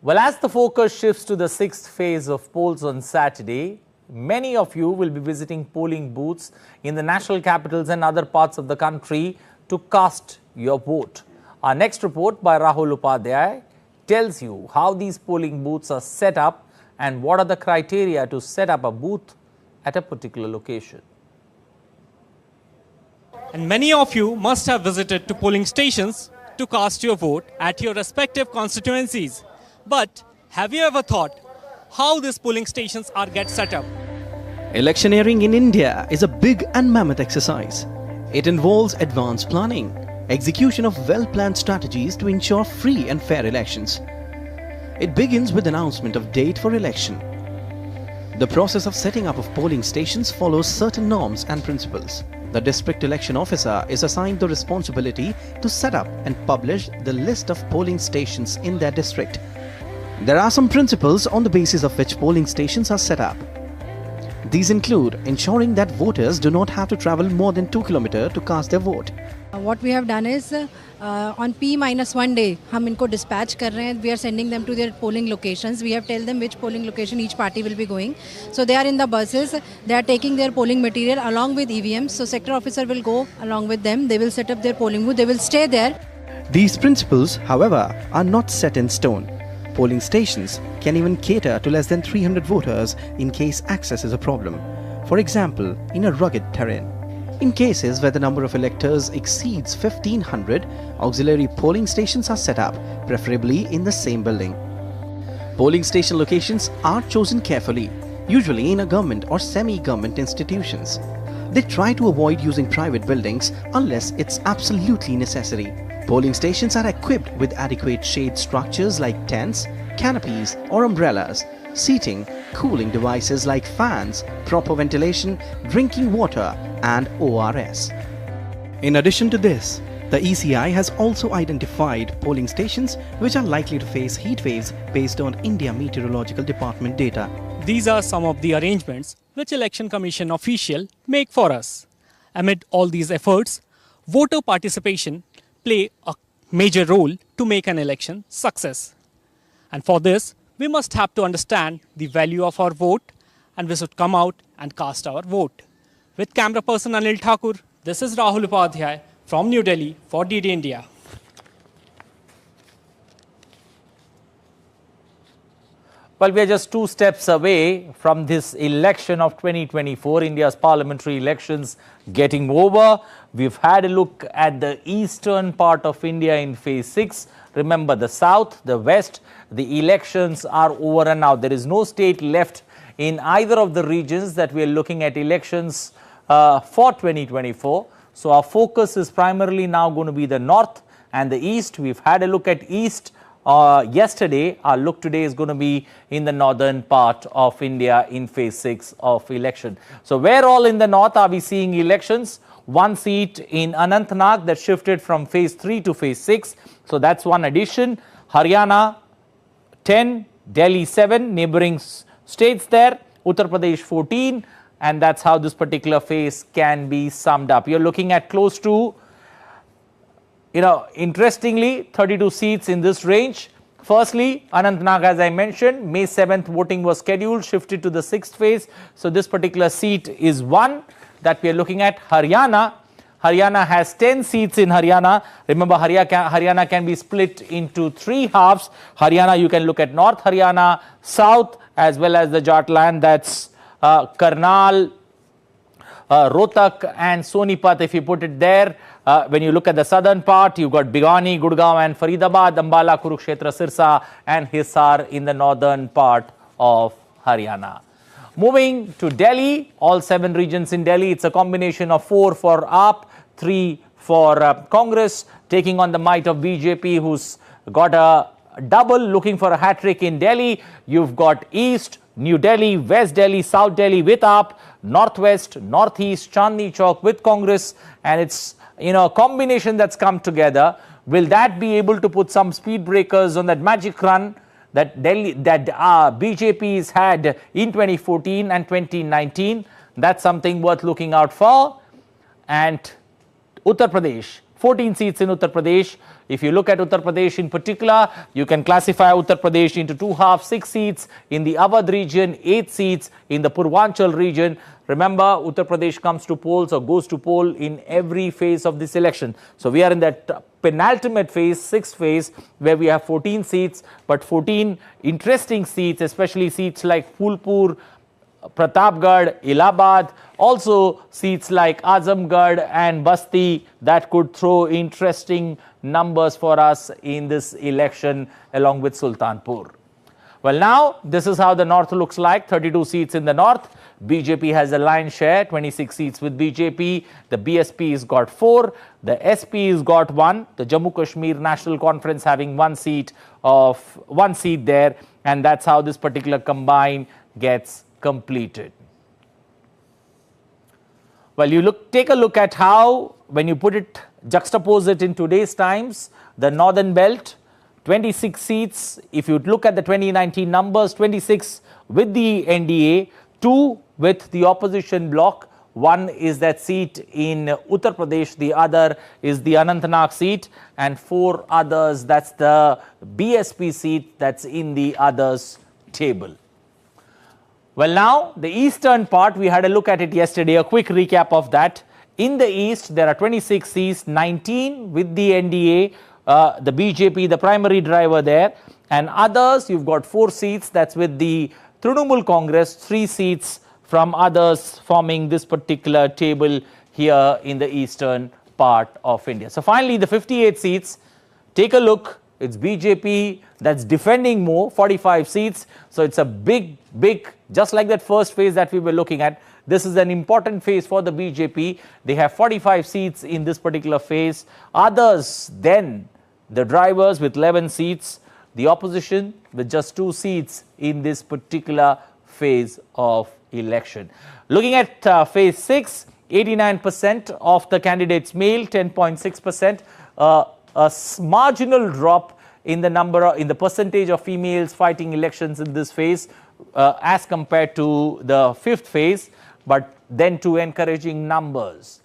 Well, as the focus shifts to the sixth phase of polls on Saturday, many of you will be visiting polling booths in the national capitals and other parts of the country to cast your vote. Our next report by Rahul Upadhyay tells you how these polling booths are set up and what are the criteria to set up a booth at a particular location. And many of you must have visited to polling stations to cast your vote at your respective constituencies. But have you ever thought how these polling stations are get set up? Electioneering in India is a big and mammoth exercise. It involves advanced planning, execution of well-planned strategies to ensure free and fair elections. It begins with announcement of date for election. The process of setting up of polling stations follows certain norms and principles. The district election officer is assigned the responsibility to set up and publish the list of polling stations in their district. There are some principles on the basis of which polling stations are set up. These include ensuring that voters do not have to travel more than 2 kilometers to cast their vote. What we have done is on P-1 day, हम इनको dispatch कर रहे हैं. We are sending them to their polling locations. We have tell them which polling location each party will be going. So they are in the buses. They are taking their polling material along with EVMs. So sector officer will go along with them. They will set up their polling booth. They will stay there. These principles, however, are not set in stone. Polling stations can even cater to less than 300 voters in case access is a problem. For example, in a rugged terrain. In cases where the number of electors exceeds 1500, auxiliary polling stations are set up, preferably in the same building. Polling station locations are chosen carefully, usually in a government or semi-government institutions. They try to avoid using private buildings unless it's absolutely necessary. Polling stations are equipped with adequate shade structures like tents, canopies or umbrellas, seating, cooling devices like fans, proper ventilation, drinking water and ORS. In addition to this, the ECI has also identified polling stations which are likely to face heat waves based on India Meteorological Department data. These are some of the arrangements which Election Commission official make for us. Amid all these efforts, voter participation play a major role to make an election success. And for this, we must have to understand the value of our vote and we should come out and cast our vote. With camera person Anil Thakur, this is Rahul Upadhyay from New Delhi for DD India. Well, we are just 2 steps away from this election of 2024, India's parliamentary elections getting over. We've had a look at the eastern part of India in phase 6. Remember, the south, the west, the elections are over and now. There is no state left in either of the regions that we are looking at elections for 2024. So our focus is primarily now going to be the north and the east. We've had a look at east yesterday. Our look today is going to be in the northern part of India in phase 6 of election. So where all in the north are we seeing elections? 1 seat in Anantnag that shifted from phase 3 to phase 6. So that's one addition. Haryana 10, Delhi 7, neighboring states there, Uttar Pradesh 14, and that's how this particular phase can be summed up. You're looking at close to, interestingly, 32 seats in this range. Firstly, Anantnag, as I mentioned, May 7th voting was scheduled, shifted to the 6th phase. So this particular seat is one that we are looking at. Haryana has 10 seats in Haryana. Remember, Haryana can be split into 3 halves. Haryana, you can look at North Haryana, South, as well as the Jatland. That's Karnal, Rohtak and Sonipat, if you put it there. When you look at the southern part, you've got Bigani, Gurgaon and Faridabad, Ambala, Kurukshetra, Sirsa and Hisar in the northern part of Haryana. Moving to Delhi, all 7 regions in Delhi, it's a combination of 4 for AAP, 3 for Congress, taking on the might of BJP, who's got a double, looking for a hat-trick in Delhi. You've got East, New Delhi, West Delhi, South Delhi with AAP, Northwest, Northeast, Chandni Chowk with Congress, and it's a combination that's come together. Will that be able to put some speed breakers on that magic run that BJP's had in 2014 and 2019? That's something worth looking out for. And Uttar Pradesh, 14 seats in Uttar Pradesh. If you look at Uttar Pradesh in particular, you can classify Uttar Pradesh into two halves, 6 seats in the Awadh region, 8 seats in the Purvanchal region. Remember, Uttar Pradesh comes to polls or goes to poll in every phase of this election. So we are in that penultimate phase, 6th phase, where we have 14 seats, but 14 interesting seats, especially seats like Phulpur, Pratapgarh, Allahabad, also seats like Azamgarh and Basti that could throw interesting numbers for us in this election along with Sultanpur. Well, now this is how the north looks like. 32 seats in the north. BJP has a lion's share, 26 seats with BJP. The BSP has got 4. The SP has got 1. The Jammu Kashmir National Conference having 1 seat there, and that's how this particular combine gets completed. Well, take a look at how, when you juxtapose it in today's times, the northern belt, 26 seats. If you look at the 2019 numbers, 26 with the NDA, 2 with the opposition bloc. 1 is that seat in Uttar Pradesh, the other is the Anantnag seat, and 4 others, that's the BSP seat that's in the others table. Well, now the eastern part, we had a look at it yesterday, a quick recap of that. In the east, there are 26 seats, 19 with the NDA, the BJP, the primary driver there, and others, you've got 4 seats, that's with the Trinamool Congress, 3 seats from others forming this particular table here in the eastern part of India. So finally, the 58 seats, take a look. It's BJP that's defending more, 45 seats. So it's a big, just like that first phase that we were looking at. This is an important phase for the BJP. They have 45 seats in this particular phase. Others, then, the drivers with 11 seats. The opposition with just 2 seats in this particular phase of election. Looking at phase 6, 89% of the candidates male, 10.6%. A marginal drop in the percentage of females fighting elections in this phase as compared to the 5th phase, but then to encouraging numbers.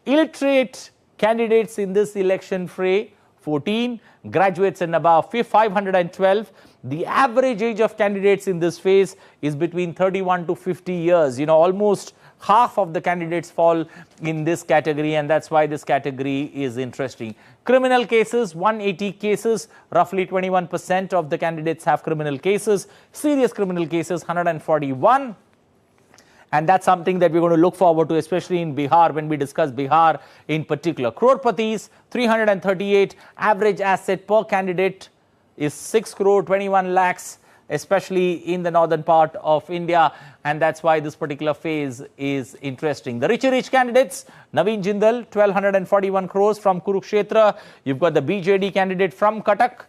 Illiterate candidates in this election fray, 14, graduates and above 512. The average age of candidates in this phase is between 31 to 50 years. Almost half of the candidates fall in this category, and that's why this category is interesting. Criminal cases, 180 cases, roughly 21% of the candidates have criminal cases. Serious criminal cases, 141. And that's something that we're going to look forward to, especially in Bihar, when we discuss Bihar in particular. Crorepati's, 338. Average asset per candidate is 6 crore 21 lakhs, especially in the northern part of India, and that's why this particular phase is interesting. The rich candidates, Naveen Jindal, 1241 crores from Kurukshetra. You've got the BJD candidate from Cuttack,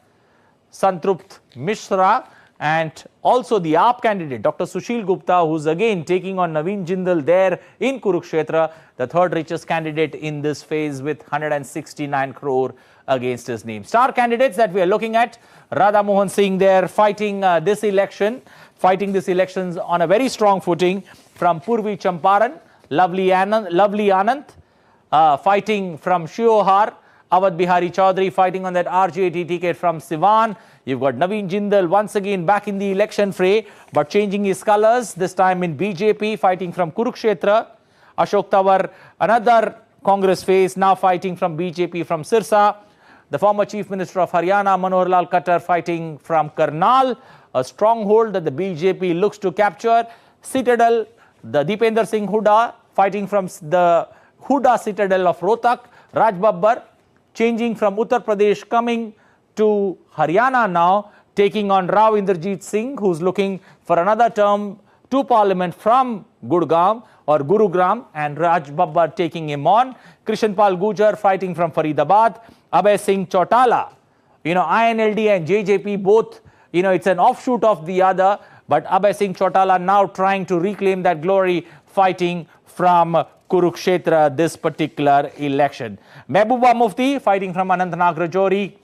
Santrupt Mishra, and also the AAP candidate, Dr. Sushil Gupta, who's again taking on Naveen Jindal there in Kurukshetra, the third richest candidate in this phase with 169 crore against his name. Star candidates that we are looking at, Radha Mohan Singh there fighting this elections on a very strong footing from Purvi Champaran, Lovely Anand fighting from Shiohar, Awadh Bihari Chaudhary fighting on that RJT ticket from Siwan. You've got Naveen Jindal once again back in the election fray, but changing his colors, this time in BJP, fighting from Kurukshetra. Ashok Tawar, another Congress face, now fighting from BJP from Sirsa. The former Chief Minister of Haryana, Manohar Lal Khattar, fighting from Karnal, a stronghold that the BJP looks to capture. Citadel, the Deepender Singh Hooda, fighting from the Hooda Citadel of Rohtak. Raj Babbar, changing from Uttar Pradesh, coming to Haryana now, taking on Rao Inderjeet Singh, who's looking for another term to Parliament from Gurgaon or Gurugram, and Raj Babbar taking him on. Krishanpal Gujar fighting from Faridabad. Abhay Singh Chautala, INLD and JJP both, it's an offshoot of the other, but Abhay Singh Chautala now trying to reclaim that glory, fighting from Kurukshetra this particular election. Mehbooba Mufti fighting from Anantnag Rajouri,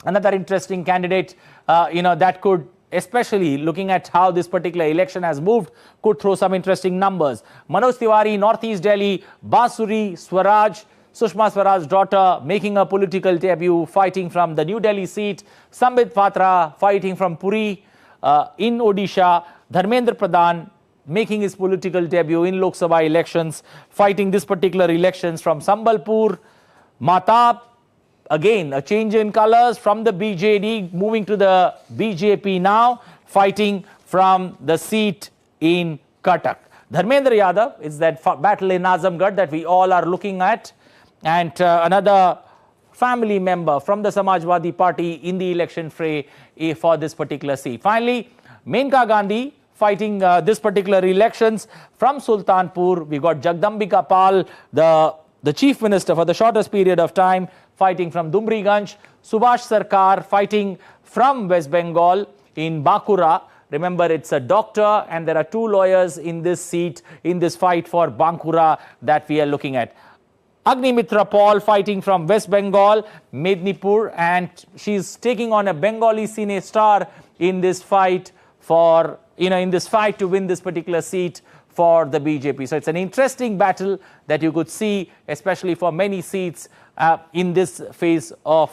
another interesting candidate, that could, especially looking at how this particular election has moved, could throw some interesting numbers. Manoj Tiwari, Northeast Delhi, Basuri, Swaraj, Sushma Swaraj's daughter making a political debut, fighting from the New Delhi seat. Sambit Patra fighting from Puri in Odisha. Dharmendra Pradhan making his political debut in Lok Sabha elections, fighting this particular elections from Sambalpur. Matab, again a change in colors from the BJD, moving to the BJP now, fighting from the seat in Cuttack. Dharmendra Yadav is that battle in Azamgarh that we all are looking at, and another family member from the Samajwadi Party in the election fray for this particular seat. Finally, Menka Gandhi fighting this particular elections from Sultanpur. We got Jagdambika Pal, the chief minister for the shortest period of time, fighting from Dumbriganj. Subhash Sarkar fighting from West Bengal in Bankura. Remember, it's a doctor and there are two lawyers in this seat, in this fight for Bankura that we are looking at. Agnimitra Paul fighting from West Bengal, Mednipur, and she's taking on a Bengali cine star in this fight for, in this fight to win this particular seat for the BJP. So it's an interesting battle that you could see, especially for many seats in this phase of